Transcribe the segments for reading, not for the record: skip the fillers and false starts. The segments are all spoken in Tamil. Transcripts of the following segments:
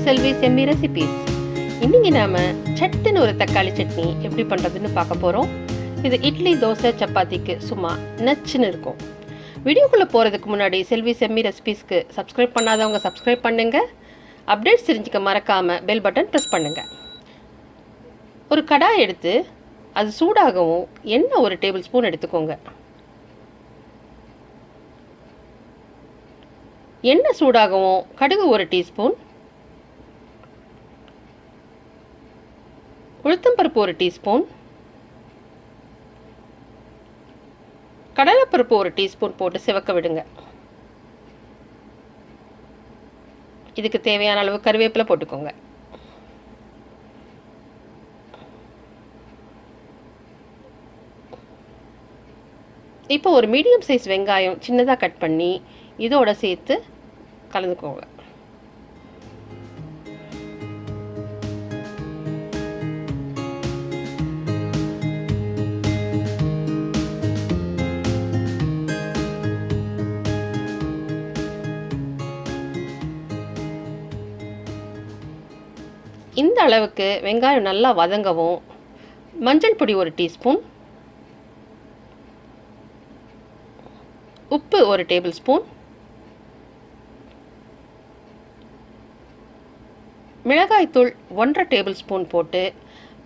செல்வி செம்மி ரெசிபீஸ். இன்னைக்கு நாம சட்டுன்னு ஒரு தக்காளி சட்னி எப்படி பண்ணுறதுன்னு பார்க்க போகிறோம். இது இட்லி, தோசை, சப்பாத்திக்கு சும்மா நச்சுன்னு இருக்கும். வீடியோக்குள்ளே போகிறதுக்கு முன்னாடி செல்வி செம்மி ரெசிபீஸ்க்கு சப்ஸ்கிரைப் பண்ணாதவங்க சப்ஸ்கிரைப் பண்ணுங்கள். அப்டேட்ஸ் தெரிஞ்சுக்க மறக்காமல் பெல் பட்டன் ப்ரெஸ் பண்ணுங்கள். ஒரு கடாய் எடுத்து அது சூடாகவும் எண்ணெய் ஒரு டேபிள் ஸ்பூன் எடுத்துக்கோங்க. எண்ணெய் சூடாகவும் கடுகு ஒரு டீஸ்பூன், உளுத்தம்பருப்பு ஒரு டீஸ்பூன், கடலைப்பருப்பு ஒரு டீஸ்பூன் போட்டு சிவக்க விடுங்க. இதுக்கு தேவையான அளவு கருவேப்பிலை போட்டுக்கோங்க. இப்போ ஒரு மீடியம் சைஸ் வெங்காயம் சின்னதாக கட் பண்ணி இதோட சேர்த்து கலந்துக்கோங்க. இந்த அளவுக்கு வெங்காயம் நல்லா வதங்கவும் மஞ்சள் பொடி ஒரு டீஸ்பூன், உப்பு ஒரு டேபிள் ஸ்பூன், மிளகாய்த்தூள் 1.5 டேபிள் ஸ்பூன் போட்டு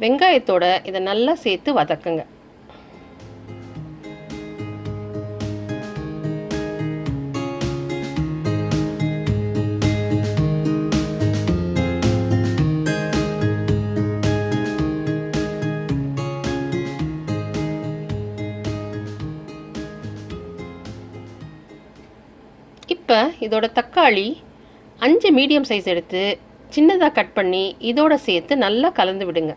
வெங்காயத்தோட இதை நல்லா சேர்த்து வதக்குங்க. இப்போ இதோட தக்காளி 5 மீடியம் சைஸ் எடுத்து சின்னதாக கட் பண்ணி இதோட சேர்த்து நல்லா கலந்து விடுங்க.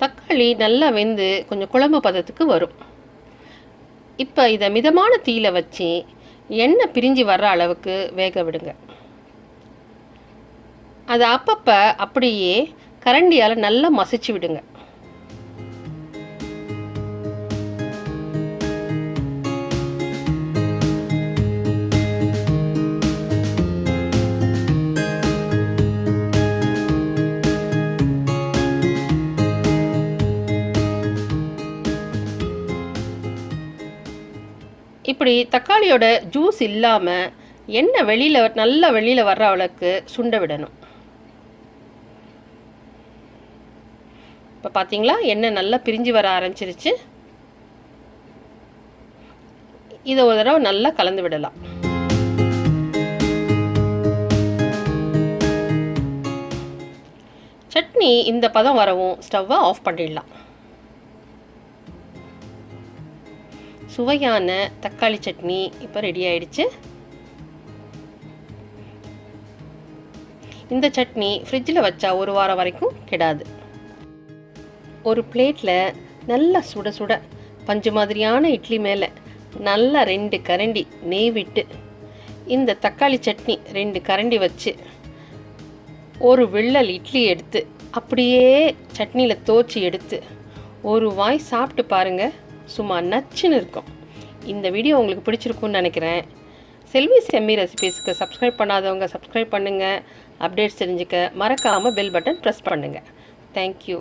தக்காளி நல்லா வெந்து கொஞ்சம் குழம்பு பதத்துக்கு வரும். இப்போ இதை மிதமான தீயில வச்சு எண்ணெய் பிரிஞ்சு வர்ற அளவுக்கு வேக விடுங்க. அதை அப்பப்போ அப்படியே கரண்டியால் நல்லா மசிச்சு விடுங்க. இப்படி தக்காளியோட ஜூஸ் இல்லாமல் எண்ணெய் நல்லா வெளியில் வர்ற அளவுக்கு சுண்ட விடணும். இப்போ பார்த்தீங்களா, எண்ணெய் நல்லா பிரிஞ்சு வர ஆரம்பிச்சிருச்சு. இதை ஒரு தடவை நல்லா கலந்து விடலாம். சட்னி இந்த பதம் வரவும் ஸ்டவ்வை ஆஃப் பண்ணிடலாம். சுவையான தக்காளி சட்னி இப்போ ரெடி ஆயிடுச்சு. இந்த சட்னி ஃப்ரிட்ஜில் வச்சா ஒரு வாரம் வரைக்கும் கெடாது. ஒரு பிளேட்டில் நல்லா சுட சுட பஞ்சு மாதிரியான இட்லி மேலே நல்லா 2 கரண்டி நெய் விட்டு இந்த தக்காளி சட்னி 2 கரண்டி வச்சு ஒரு விள்ளல் இட்லி எடுத்து அப்படியே சட்னியில் தோச்சி எடுத்து ஒரு வாய் சாப்பிட்டு பாருங்கள். சும்மா நச்சுன்னு இருக்கும். இந்த வீடியோ உங்களுக்கு பிடிச்சிருக்குன்னு நினைக்கிறேன். செல்வி செம்மி ரெசிபீஸ்க்கு சப்ஸ்கிரைப் பண்ணாதவங்க சப்ஸ்கிரைப் பண்ணுங்கள். அப்டேட்ஸ் தெரிஞ்சுக்க மறக்காமல் பெல் பட்டன் ப்ரெஸ் பண்ணுங்கள். தேங்க்யூ.